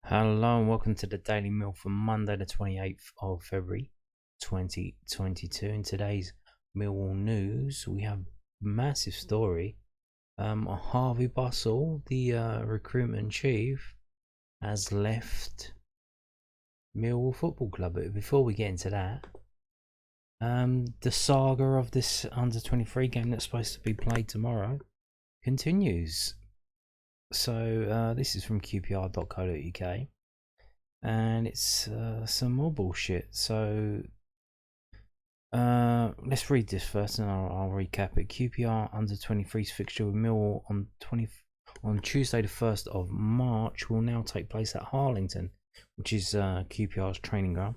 Hello and welcome to the Daily Mill for Monday the 28th of February 2022. In today's Millwall news, we have a massive story. Harvey Bussell, the recruitment chief, has left Millwall Football Club. But before we get into that, the saga of this under-23 game that's supposed to be played tomorrow continues. So this is from QPR.co.uk, and it's some more bullshit. So let's read this first, and I'll recap it. QPR under-23s fixture with Millwall on Tuesday the 1st of March will now take place at Harlington, which is QPR's training ground.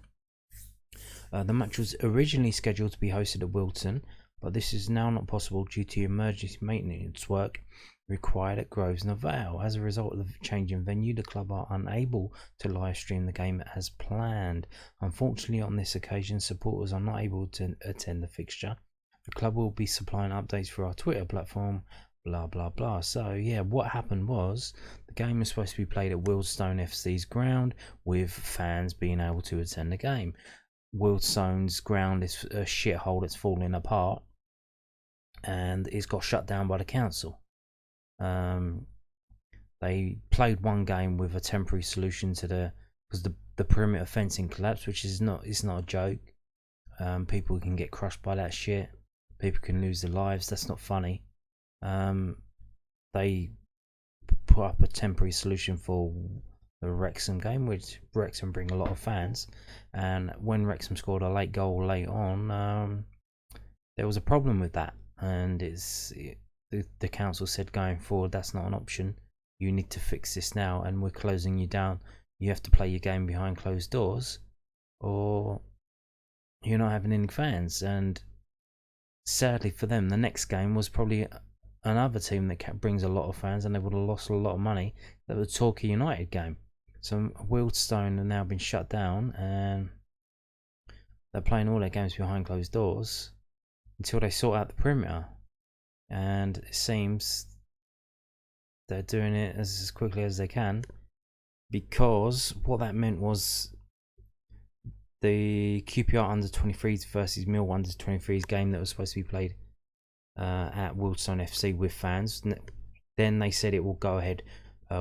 The match was originally scheduled to be hosted at Wealdstone, but this is now not possible due to emergency maintenance work required at Groves and Vale. As a result of the change in venue, the club are unable to live stream the game as planned. Unfortunately, on this occasion, supporters are not able to attend the fixture. The club will be supplying updates through our Twitter platform, blah blah blah. So yeah, what happened was the game was supposed to be played at Wealdstone FC's ground, with fans being able to attend the game. Wealdstone's ground is a shithole that's falling apart, and it's got shut down by the council. They played one game with a temporary solution to because the perimeter fencing collapsed, which is not a joke. People can get crushed by that shit. People can lose their lives. That's not funny. They put up a temporary solution for the Wrexham game, which Wrexham bring a lot of fans, and when Wrexham scored a late goal late on, there was a problem with that, and the council said going forward that's not an option. You need to fix this now, and we're closing you down. You have to play your game behind closed doors, or you're not having any fans. And sadly for them, the next game was probably another team that brings a lot of fans, and they would have lost a lot of money. That was the Torquay United game. So Wealdstone have now been shut down, and they're playing all their games behind closed doors until they sort out the perimeter. And it seems they're doing it as quickly as they can, because what that meant was the QPR under-23s versus Millwall under-23s game that was supposed to be played at Wealdstone FC with fans. Then they said it will go ahead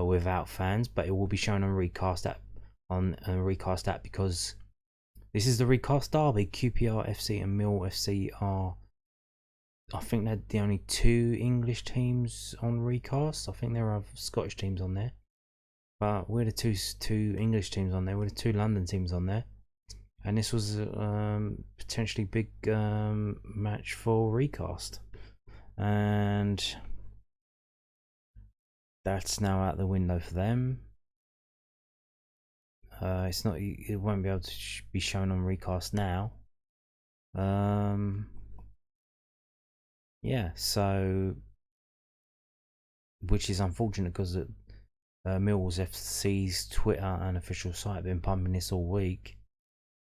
without fans, but it will be shown on Recast app because this is the Recast derby. QPR FC and Millwall FC are, I think, they're the only two English teams on Recast. I think there are Scottish teams on there, but we're the two English teams on there. We're the two London teams on there, and this was potentially big match for Recast, and that's now out the window for them. It's not. It won't be able to be shown on Recast now. Yeah, so, which is unfortunate because Millwalls FC's Twitter and official site have been pumping this all week,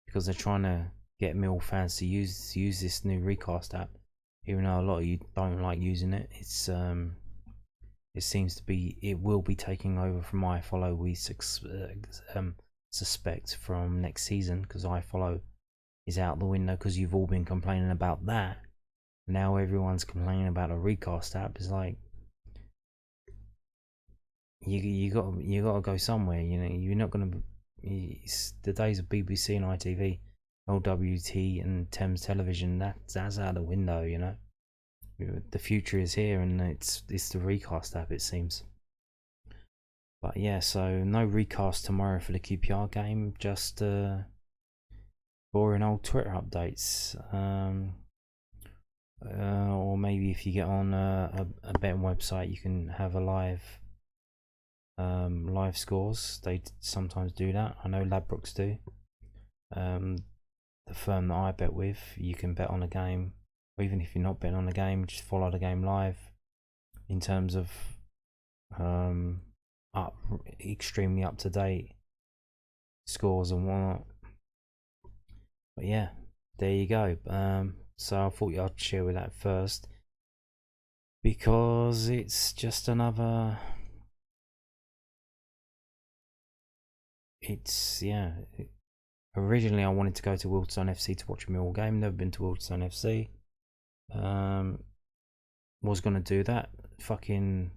because they're trying to get Mill fans to use this new Recast app, even though a lot of you don't like using it. It's it seems to be, it will be taking over from iFollow, we suspect, from next season, because iFollow is out the window because you've all been complaining about that. Now everyone's complaining about a Recast app. It's like, you gotta go somewhere. You know, you're not gonna. It's the days of BBC and ITV, LWT and Thames Television. That's out the window. You know, the future is here, and it's the Recast app, it seems. But yeah, so no Recast tomorrow for the QPR game. Just boring old Twitter updates. Or maybe if you get on a betting website, you can have a live scores. They sometimes do that. I know Ladbrokes do. The firm that I bet with, you can bet on a game, or even if you're not betting on a game, just follow the game live, in terms of extremely up to date scores and whatnot. But yeah, there you go. So I thought I'd share with that first, because it's just another it's, yeah. Originally, I wanted to go to Wealdstone FC to watch a Millwall game. Never been to Wealdstone FC. Was gonna do that. Fucking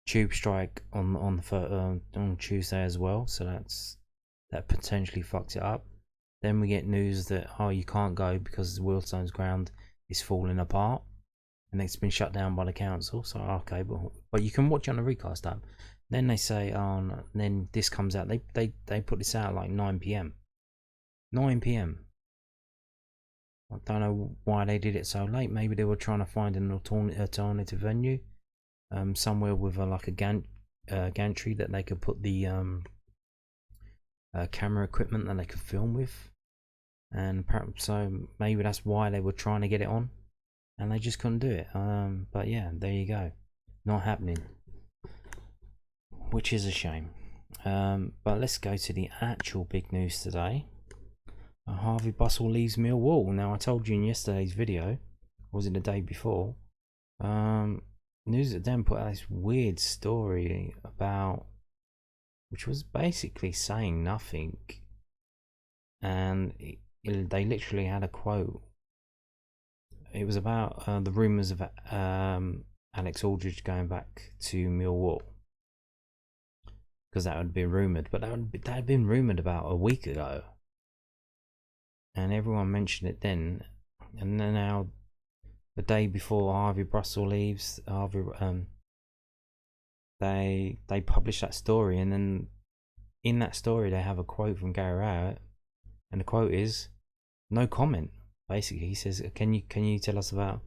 tube strike on Tuesday as well. So that potentially fucks it up. Then we get news that you can't go because Wealdstone's ground is falling apart and it's been shut down by the council. So okay, but you can watch it on the Recast app. Then they say, then this comes out. They put this out like 9 p.m. 9 p.m. I don't know why they did it so late. Maybe they were trying to find an alternative venue, somewhere with like a gantry that they could put the camera equipment that they could film with, and perhaps so maybe that's why they were trying to get it on, and they just couldn't do it. But yeah, there you go, not happening, which is a shame. But let's go to the actual big news today. Harvey Bussell leaves Millwall. Now, I told you in yesterday's video, or was it the day before? News at Den put out this weird story about, which was basically saying nothing, and they literally had a quote. It was about the rumours of Alex Aldridge going back to Millwall, because that had been rumoured, but that had been rumoured about a week ago. And everyone mentioned it then, and then now, the day before Harvey Bussell leaves, they publish that story, and then in that story they have a quote from Gary Rowett, and the quote is, "No comment." Basically, he says, "Can you tell us about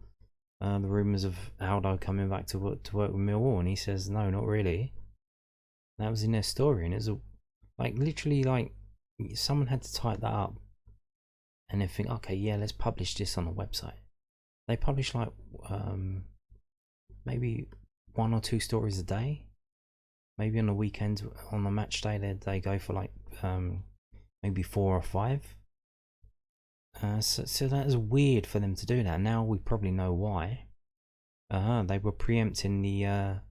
the rumours of Aldo coming back to work with Millwall?" And he says, "No, not really." And that was in their story, and it's like literally like someone had to type that up. And then think, okay, yeah, let's publish this on the website. They publish like maybe 1 or 2 stories a day. Maybe on the weekends, on the match day, they go for like maybe 4 or 5. So that is weird for them to do that. Now we probably know why. They were preempting the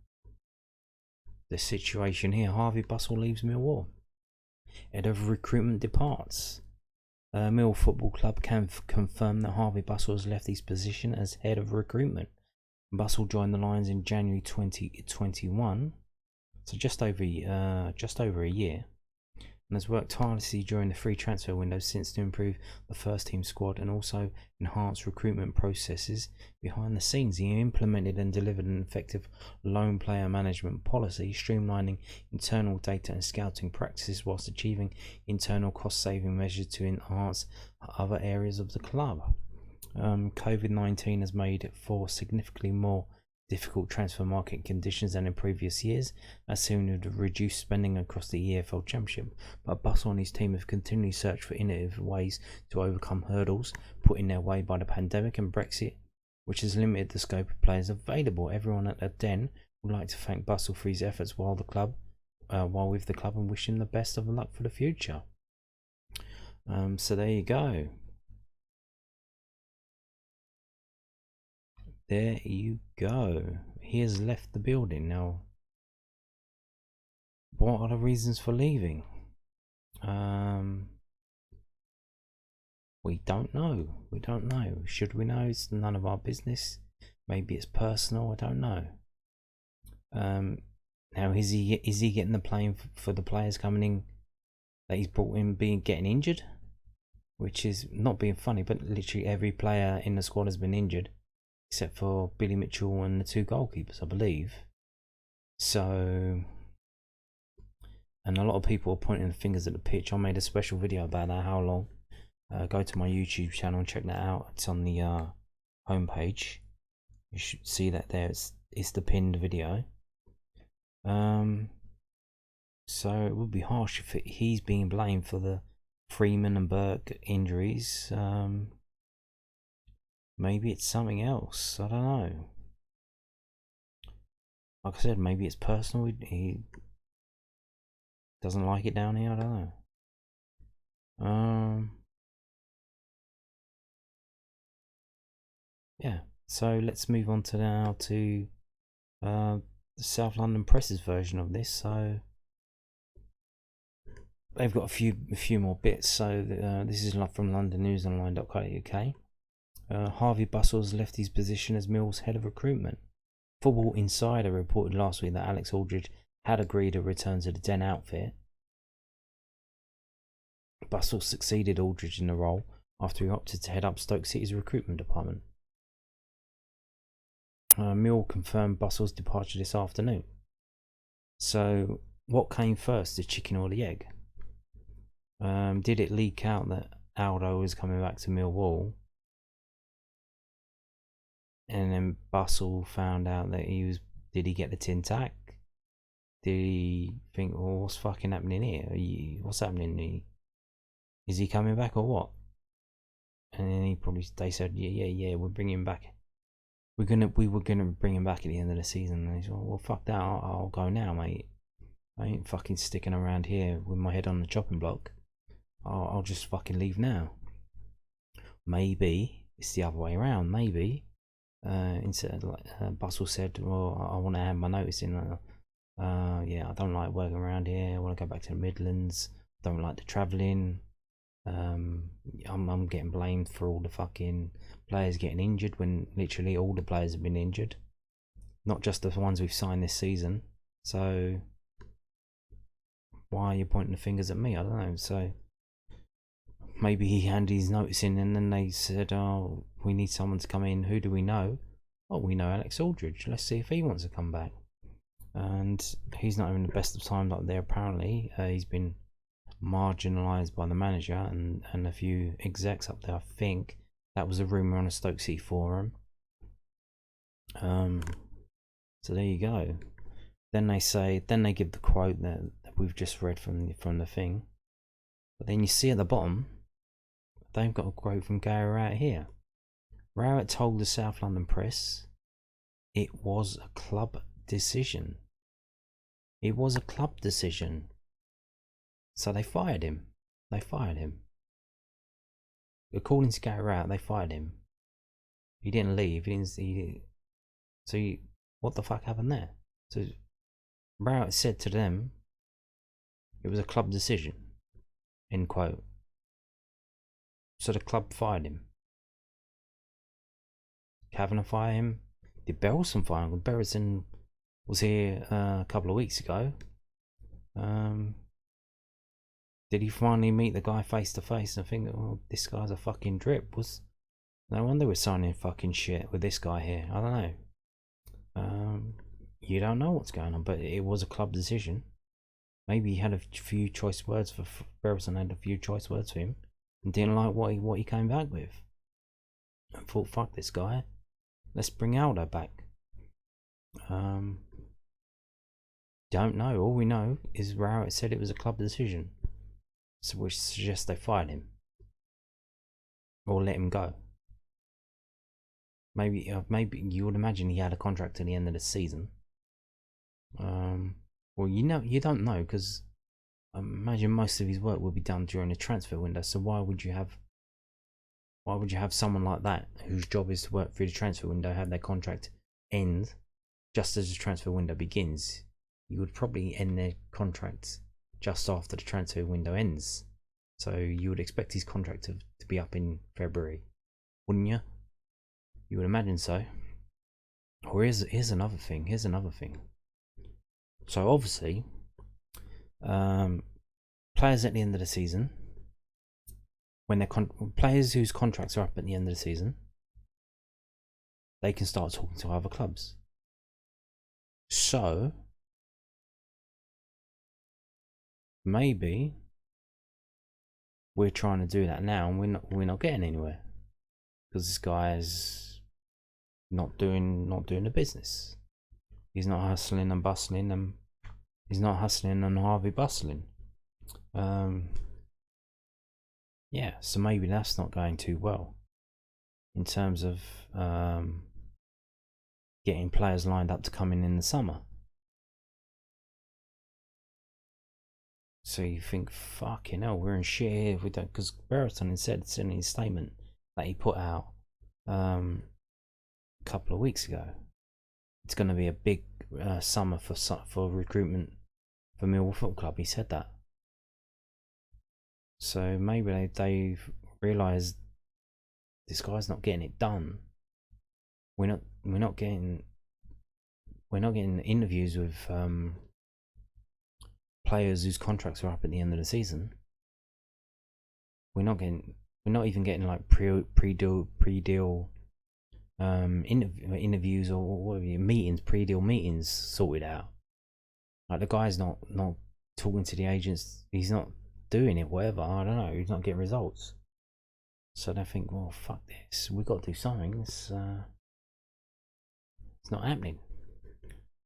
situation here. Harvey Bussell leaves Millwall. Head of recruitment departs. Millwall Football Club can confirm that Harvey Bussell has left his position as head of recruitment. Bussell joined the Lions in January 2021, so just over a year, and has worked tirelessly during the free transfer window since to improve the first team squad and also enhance recruitment processes behind the scenes. He implemented and delivered an effective loan player management policy, streamlining internal data and scouting practices whilst achieving internal cost saving measures to enhance other areas of the club. COVID-19 has made it for significantly more difficult transfer market conditions than in previous years, as soon as reduced spending across the EFL Championship. But Bussell and his team have continually searched for innovative ways to overcome hurdles put in their way by the pandemic and Brexit, which has limited the scope of players available. Everyone at the Den would like to thank Bussell for his efforts while with the club, and wish him the best of luck for the future. So there you go. There you go. He has left the building. Now, what are the reasons for leaving? We don't know. We don't know. Should we know? It's none of our business. Maybe it's personal. I don't know. Now, is he getting the blame for the players coming in that he's brought in getting injured? Which is not being funny, but literally every player in the squad has been injured, except for Billy Mitchell and the 2 goalkeepers, I believe. So, and a lot of people are pointing fingers at the pitch. I made a special video about that. How long? Go to my YouTube channel and check that out. It's on the homepage. You should see that there. It's the pinned video. So it would be harsh if he's being blamed for the Freeman and Burke injuries. Maybe it's something else. I don't know. Like I said, maybe it's personal. He doesn't like it down here. I don't know. Yeah. So let's move on to the South London Press's version of this. So they've got a few more bits. So this is from londonnewsonline.co.uk. Harvey Bussell has left his position as Mill's head of recruitment. Football Insider reported last week that Alex Aldridge had agreed to return to the Den outfit. Bussell succeeded Aldridge in the role after he opted to head up Stoke City's recruitment department. Mill confirmed Bussell's departure this afternoon. So, what came first, the chicken or the egg? Did it leak out that Aldo was coming back to Millwall? And then Bussell found out that did he get the tin tack? Did he think, well, what's fucking happening here? What's happening? Is he coming back or what? And then they said, yeah, we're bringing him back. We were gonna bring him back at the end of the season. And he said, well, fuck that, I'll go now, mate. I ain't fucking sticking around here with my head on the chopping block. I'll just fucking leave now. Maybe it's the other way around. Maybe instead, Bussell said, well, I want to have my notice in. Yeah, I don't like working around here. I want to go back to the Midlands. Don't like the travelling. I'm getting blamed for all the fucking players getting injured when literally all the players have been injured, not just the ones we've signed this season. So why are you pointing the fingers at me? I don't know. So maybe he handed his notice in and then they said, oh, we need someone to come in. Who do we know? Oh, we know Alex Aldridge. Let's see if he wants to come back. And he's not having the best of times up there apparently. He's been marginalised by the manager and a few execs up there. I think that was a rumour on a Stoke City forum. So there you go. Then they give the quote that we've just read from the thing. But then you see at the bottom, they've got a quote from Gary Rowett here. Rowett told the South London Press it was a club decision. It was a club decision. So they fired him. According to Gary Rowett, they fired him. He didn't leave. What the fuck happened there? So Rowett said to them, it was a club decision. End quote. So the club fired him. Kavanagh fire him? Did Berylson fire him? Berylson was here a couple of weeks ago. Did he finally meet the guy face to face and think, oh, this guy's a fucking drip? No wonder we're signing fucking shit with this guy here. I don't know. You don't know what's going on, but it was a club decision. Maybe he had a few choice words for Berylson, had a few choice words for him, and didn't like what he came back with. And thought, fuck this guy. Let's bring Aldo back. Don't know. All we know is Rowett said it was a club decision. So which suggests they fired him. Or let him go. Maybe you would imagine he had a contract at the end of the season. Well, you don't know, because I imagine most of his work will be done during the transfer window. So why would you have someone like that whose job is to work through the transfer window have their contract end just as the transfer window begins? You would probably end their contracts just after the transfer window ends. So you would expect his contract to be up in February, wouldn't you? You would imagine so. Or here's another thing. So obviously, players at the end of the season, when players whose contracts are up at the end of the season, they can start talking to other clubs. So maybe we're trying to do that now, and we're not getting anywhere because this guy is not doing the business. He's not hustling and bustling, and he's not hustling and Harvey bustling. Yeah, so maybe that's not going too well in terms of getting players lined up to come in the summer. So you think, fucking hell, we're in shit here if we don't, because Berylson said in his statement that he put out a couple of weeks ago, it's going to be a big summer for recruitment for Millwall Football Club. He said that. So maybe they've realised this guy's not getting it done. We're not getting interviews with players whose contracts are up at the end of the season. We're not even getting like pre-deal interviews or what have you, meetings, pre-deal meetings sorted out. Like the guy's not talking to the agents. He's not doing it. Whatever. I don't know. He's not getting results. So they think, well, fuck this. We've got to do something. It's not happening.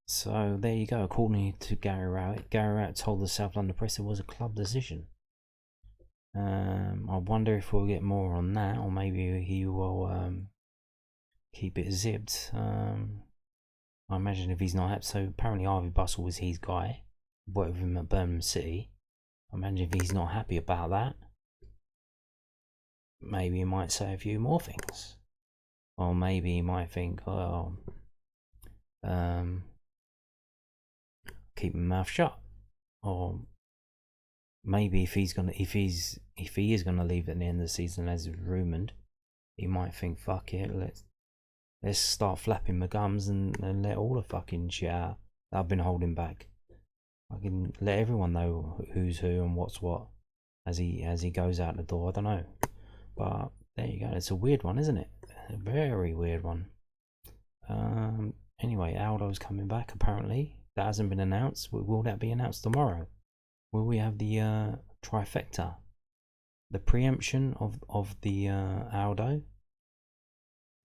So there you go. According to Gary Rowett told the South London Press it was a club decision. I wonder if we'll get more on that, or maybe he will keep it zipped. I imagine if he's not happy. So apparently Harvey Bussell was his guy. Worked with him at Birmingham City. I imagine if he's not happy about that, maybe he might say a few more things. Or maybe he might think, oh, keep my mouth shut. Or maybe if he is gonna leave at the end of the season, as is rumoured, he might think, fuck it, let's start flapping my gums and let all the fucking shit out that I've been holding back. I can let everyone know who's who and what's what as he goes out the door. I don't know, but there you go. It's a weird one, isn't it? A very weird one. Anyway, Aldo's coming back apparently. That hasn't been announced. Will that be announced tomorrow? Will we have the trifecta? The preemption of the Aldo,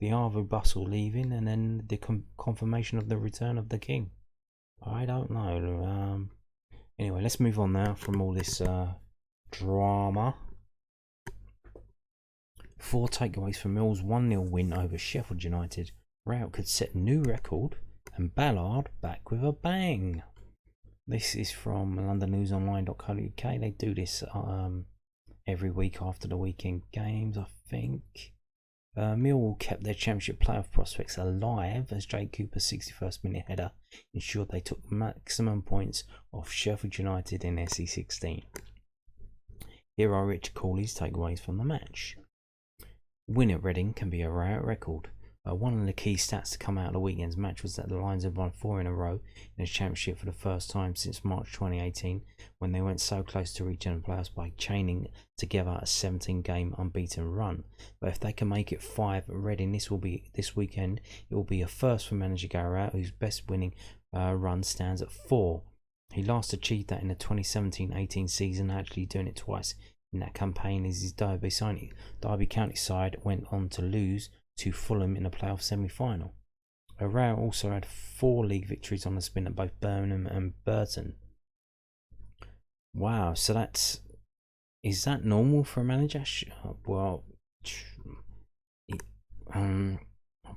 the Harvey Bussell leaving, and then the confirmation of the return of the King. I don't know. Anyway, let's move on now from all this drama. 4 takeaways for Mill's 1-0 win over Sheffield United. Rowett could set new record, and Ballard back with a bang. This is from londonnewsonline.co.uk. They do this every week after the weekend games, I think. Millwall kept their championship playoff prospects alive as Jake Cooper's 61st minute header ensured they took maximum points off Sheffield United in SE16. Here are Richard Cooley's takeaways from the match. Win at Reading can be a Rowett record. One of the key stats to come out of the weekend's match was that the Lions had won 4 in a row in the championship for the first time since March 2018, when they went so close to reaching the playoffs by chaining together a 17-game unbeaten run. But if they can make it 5 at Reading this weekend, it will be a first for manager Gary Rowett, whose best winning run stands at 4. He last achieved that in the 2017-18 season, actually doing it twice in that campaign as his Derby County side went on to lose to Fulham in a playoff semi-final. Rowett also had 4 league victories on the spin at both Birmingham and Burton. Wow, so is that normal for a manager? Well,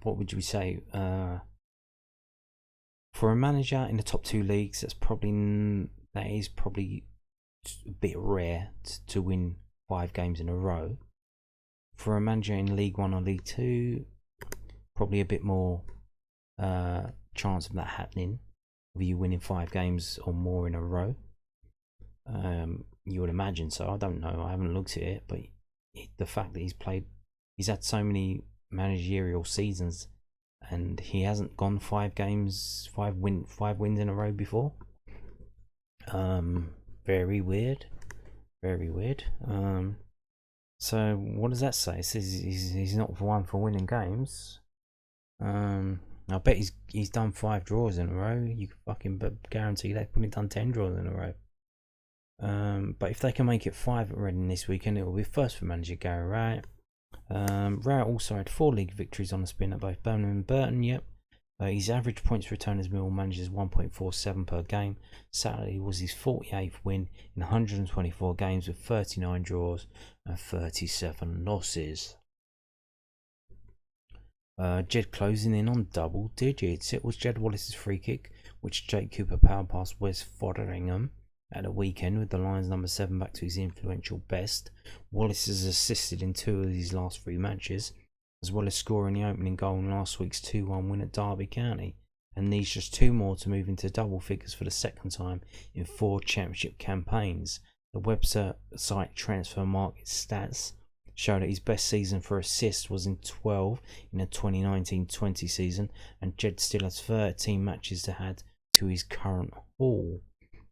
what would you say? For a manager in the top 2 leagues, that is probably a bit rare to win 5 games in a row. For a manager in League 1 or League 2, probably a bit more chance of that happening, of you winning 5 games or more in a row. You would imagine so. I don't know. I haven't looked at it, but the fact that he's had so many managerial seasons, and he hasn't gone 5 wins in a row before. Very weird. Very weird. So what does that say? It says he's not one for winning games. I bet he's done 5 draws in a row. You can fucking guarantee they've probably done 10 draws in a row. But if they can make it 5 at Reading this weekend, it will be first for manager Gary Rowett. Rowett also had 4 league victories on the spin at both Birmingham and Burton. Yep. His average points return as Millwall manager is 1.47 per game. Saturday was his 48th win in 124 games with 39 draws and 37 losses. Jed closing in on double digits. It was Jed Wallace's free kick, which Jake Cooper power past Wes Fotheringham at the weekend with the Lions number 7 back to his influential best. Wallace has assisted in 2 of his last 3 matches, as well as scoring the opening goal in last week's 2-1 win at Derby County, and needs just 2 more to move into double figures for the second time in 4 championship campaigns. The website Transfer Market Stats show that his best season for assists was in 12 in the 2019-20 season, and Jed still has 13 matches to add to his current haul.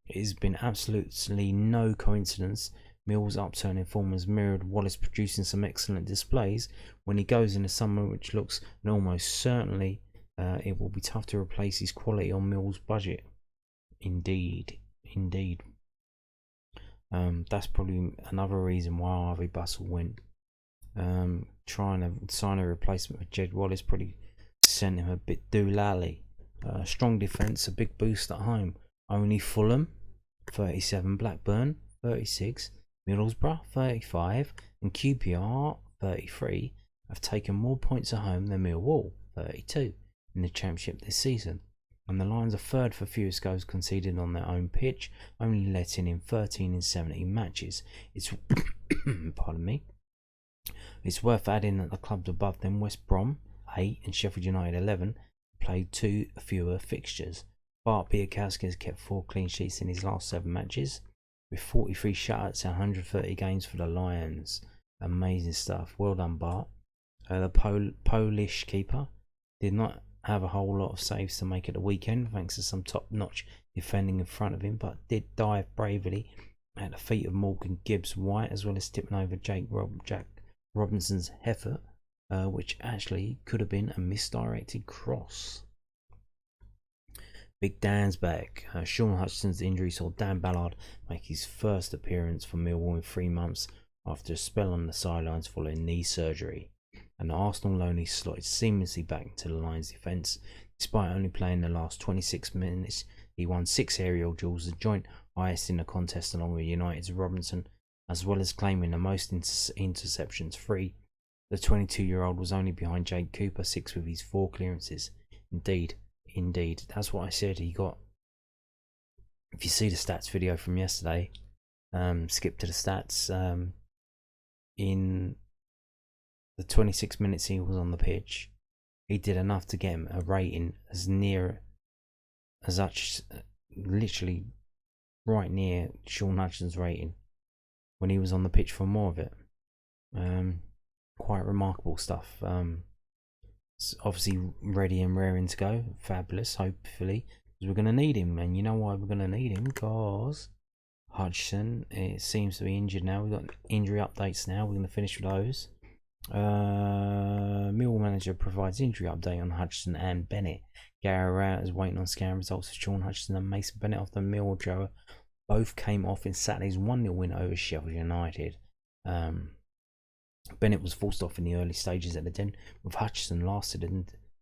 It has been absolutely no coincidence Mill's upturn in form has mirrored Wallace producing some excellent displays when he goes in the summer, which looks and almost certainly it will be tough to replace his quality on Mill's budget. Indeed. That's probably another reason why Harvey Bussell went. Trying to sign a replacement for Jed Wallace probably sent him a bit doolally. Strong defence, a big boost at home. Only Fulham, 37, Blackburn, 36, Middlesbrough, 35, and QPR, 33, have taken more points at home than Millwall, 32, in the Championship this season. And the Lions are third for fewest goals conceded on their own pitch, only letting in 13 in 17 matches. It's pardon me. It's worth adding that the clubs above them, West Brom 8 and Sheffield United 11, played 2 fewer fixtures. Bart Biakowski has kept 4 clean sheets in his last 7 matches, with 43 shutouts and 130 games for the Lions. Amazing stuff. Well done, Bart. The Polish keeper did not have a whole lot of saves to make at the weekend, thanks to some top-notch defending in front of him, but did dive bravely at the feet of Morgan Gibbs-White, as well as tipping over Jack Robinson's effort, which actually could have been a misdirected cross. Big Dan's back. Sean Hutchinson's injury saw Dan Ballard make his first appearance for Millwall in 3 months after a spell on the sidelines following knee surgery. And the Arsenal loanee slotted seamlessly back into the Lions' defence. Despite only playing the last 26 minutes, he won 6 aerial duels, the joint highest in the contest along with United's Robinson, as well as claiming the most interceptions, 3. The 22-year-old was only behind Jake Cooper, 6 with his 4 clearances. Indeed, that's what I said. He got, if you see the stats video from yesterday, skip to the stats. In the 26 minutes he was on the pitch, he did enough to get him a rating as near as such, literally right near Sean Hutchinson's rating when he was on the pitch for more of it. Quite remarkable stuff. It's obviously ready and raring to go. Fabulous, hopefully, because we're going to need him. And you know why we're going to need him? Because Hutchinson, it seems to be injured now. We've got injury updates now. We're going to finish with those. Millwall manager provides injury update on Hutchinson and Bennett. Gary Rowett is waiting on scan results for Sean Hutchinson and Mason Bennett off the Millwall Joe. Both came off in Saturday's 1-0 win over Sheffield United. Bennett was forced off in the early stages at the Den, with Hutchinson lasted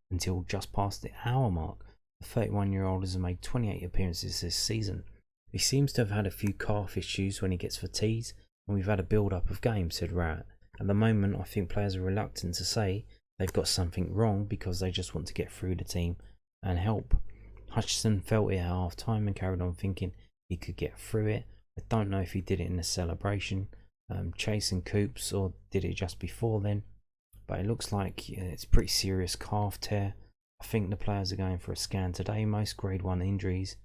until just past the hour mark. The 31-year-old has made 28 appearances this season. He seems to have had a few calf issues when he gets fatigued, and we've had a build-up of games, said Rowett. At the moment, I think players are reluctant to say they've got something wrong because they just want to get through the team and help. Hutchinson felt it at half-time and carried on thinking he could get through it. I don't know if he did it in the celebration, chasing Coops, or did it just before then, but it looks like it's a pretty serious calf tear. I think the players are going for a scan today. Most grade 1 injuries,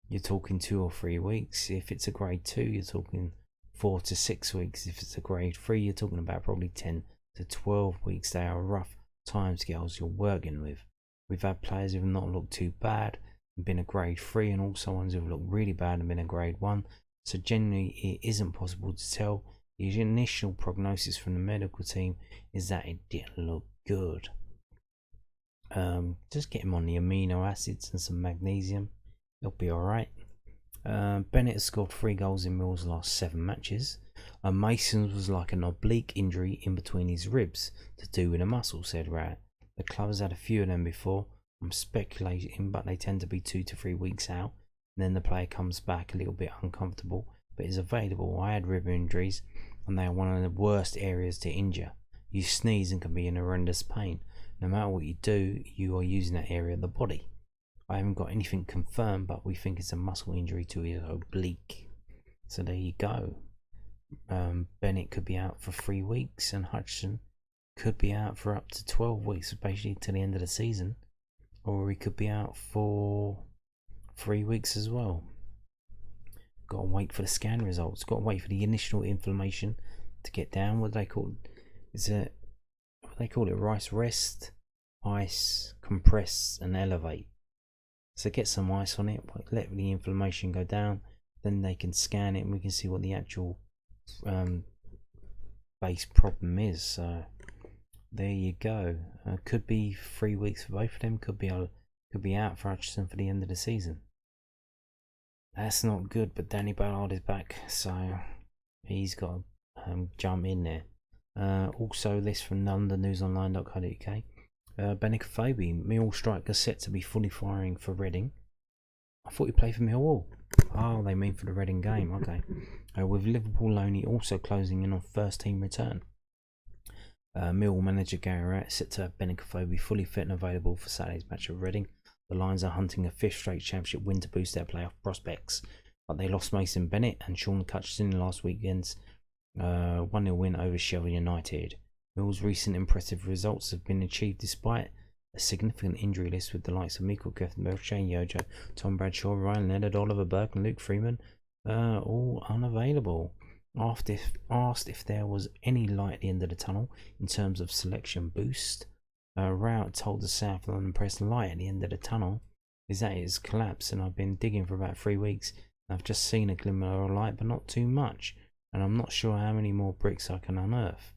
you're talking 2 or 3 weeks. If it's a grade 2, you're talking 4 to 6 weeks. If it's a grade 3, you're talking about probably 10 to 12 weeks. They are rough timescales you're working with. We've had players who have not looked too bad and been a grade 3, and also ones who have looked really bad and been a grade 1. So generally it isn't possible to tell. The initial prognosis from the medical team is that it didn't look good. Just get him on the amino acids and some magnesium. He'll be alright. Bennett has scored 3 goals in Mill's last 7 matches. Mason's was like an oblique injury in between his ribs to do with a muscle, said Rowett. The club has had a few of them before. I'm speculating, but they tend to be 2 to 3 weeks out. And then the player comes back a little bit uncomfortable, but is available. I had rib injuries, and they are one of the worst areas to injure. You sneeze and can be in horrendous pain. No matter what you do, you are using that area of the body. I haven't got anything confirmed, but we think it's a muscle injury to his oblique. So there you go. Bennett could be out for 3 weeks, and Hutchinson could be out for up to 12 weeks, basically to the end of the season. Or he could be out for 3 weeks as well. got to wait for the scan results. Got to wait for the initial inflammation to get down. What do they call it? Is it, what do they call it? Rice rest, ice, compress, and elevate. So get some ice on it, let the inflammation go down, then they can scan it and we can see what the actual base problem is. So there you go. Could be 3 weeks for both of them. Could be out for Hutchinson for the end of the season. That's not good. But Danny Ballard is back, so he's got to jump in there. Also, this from londonnewsonline.co.uk. Benik Afobe, Millwall striker set to be fully firing for Reading. I thought he played for Millwall. Oh, they mean for the Reading game. Okay. With Liverpool Loney also closing in on first team return. Millwall manager Gary Rowett set to have Benik Afobe fully fit and available for Saturday's match at Reading. The Lions are hunting a 5th straight championship win to boost their playoff prospects, but they lost Mason Bennett and Sean Cutchinson in last weekend's 1-0 win over Sheffield United. Mill's recent impressive results have been achieved despite a significant injury list, with the likes of Mikkel Keftenberg, Shane Yojo, Tom Bradshaw, Ryan Leonard, Oliver Burke and Luke Freeman all unavailable. After asked if there was any light at the end of the tunnel in terms of selection boost, Rowett told the South London Press, light at the end of the tunnel is that it has collapsed, and I've been digging for about 3 weeks and I've just seen a glimmer of light, but not too much, and I'm not sure how many more bricks I can unearth.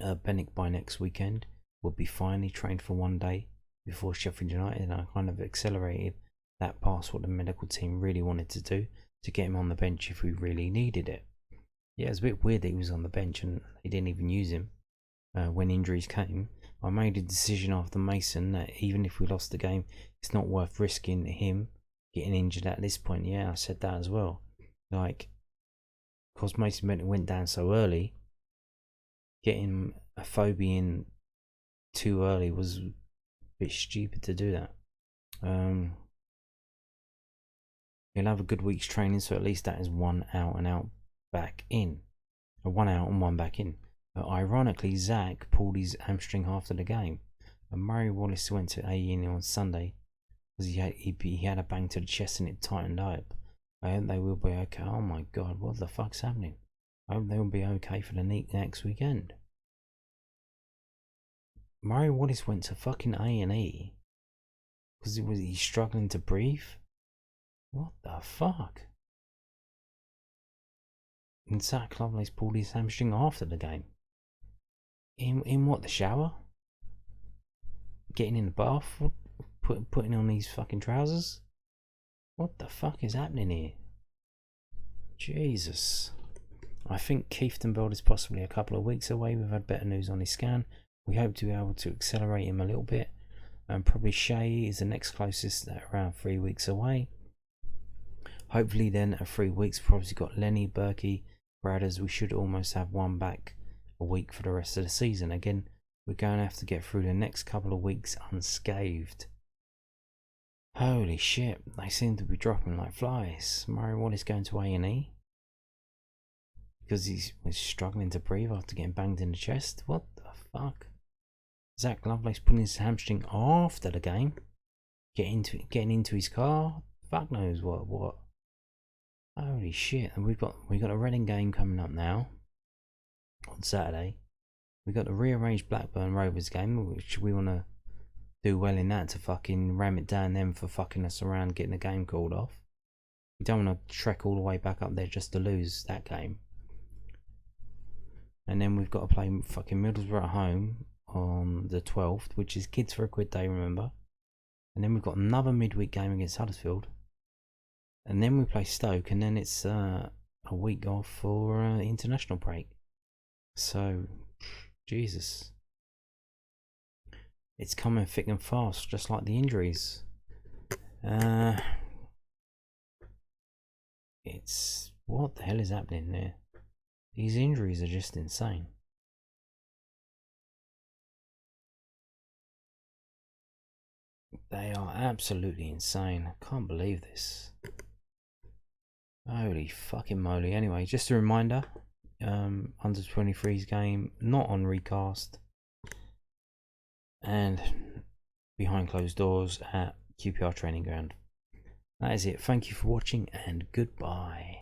Benik by next weekend would be fine. He trained for 1 day before Sheffield United, and I kind of accelerated that past what the medical team really wanted to do to get him on the bench if we really needed it. Yeah, it's a bit weird that he was on the bench and they didn't even use him when injuries came. I made a decision after Mason that even if we lost the game, it's not worth risking him getting injured at this point. Yeah, I said that as well. Like, because Mason Bennett went down so early, getting a phobia in too early was a bit stupid to do that. He'll have a good week's training, so at least that is 1 out and out back in. 1 out and 1 back in. Ironically, Zach pulled his hamstring after the game. Murray Wallace went to A&E on Sunday because he had a bang to the chest and it tightened up. I hope they will be okay. Oh my god, what the fuck's happening? I hope they will be okay for the next weekend. Murray Wallace went to fucking A&E because he's struggling to breathe. What the fuck? And Zach Lovelace pulled his hamstring after the game. In what, the shower? Getting in the bath? Putting on these fucking trousers? What the fuck is happening here? Jesus. I think Kieftenbeld is possibly a couple of weeks away. We've had better news on his scan. We hope to be able to accelerate him a little bit. And probably Shea is the next closest at around 3 weeks away. Hopefully then at 3 weeks, we've probably got Lenny, Berkey, Bradders. We should almost have one back a week for the rest of the season. Again, we're going to have to get through the next couple of weeks unscathed. Holy shit, they seem to be dropping like flies. Murray Wallace going to A&E because he's struggling to breathe after getting banged in the chest. What the fuck? Zach Lovelace putting his hamstring after the game, getting into his car. Fuck knows what. Holy shit! And we've got a Reading game coming up now on Saturday. We've got the rearranged Blackburn Rovers game, which we want to do well in that to fucking ram it down them for fucking us around getting the game called off. We don't want to trek all the way back up there just to lose that game. And then we've got to play fucking Middlesbrough at home on the 12th, which is Kids for a Quid Day, remember. And then we've got another midweek game against Huddersfield. And then we play Stoke, and then it's a week off for international break. So, Jesus. It's coming thick and fast, just like the injuries. It's... what the hell is happening there? These injuries are just insane. They are absolutely insane. I can't believe this. Holy fucking moly. Anyway, just a reminder, under 23s game, not on Recast, and behind closed doors at QPR training ground. That is it. Thank you for watching and goodbye.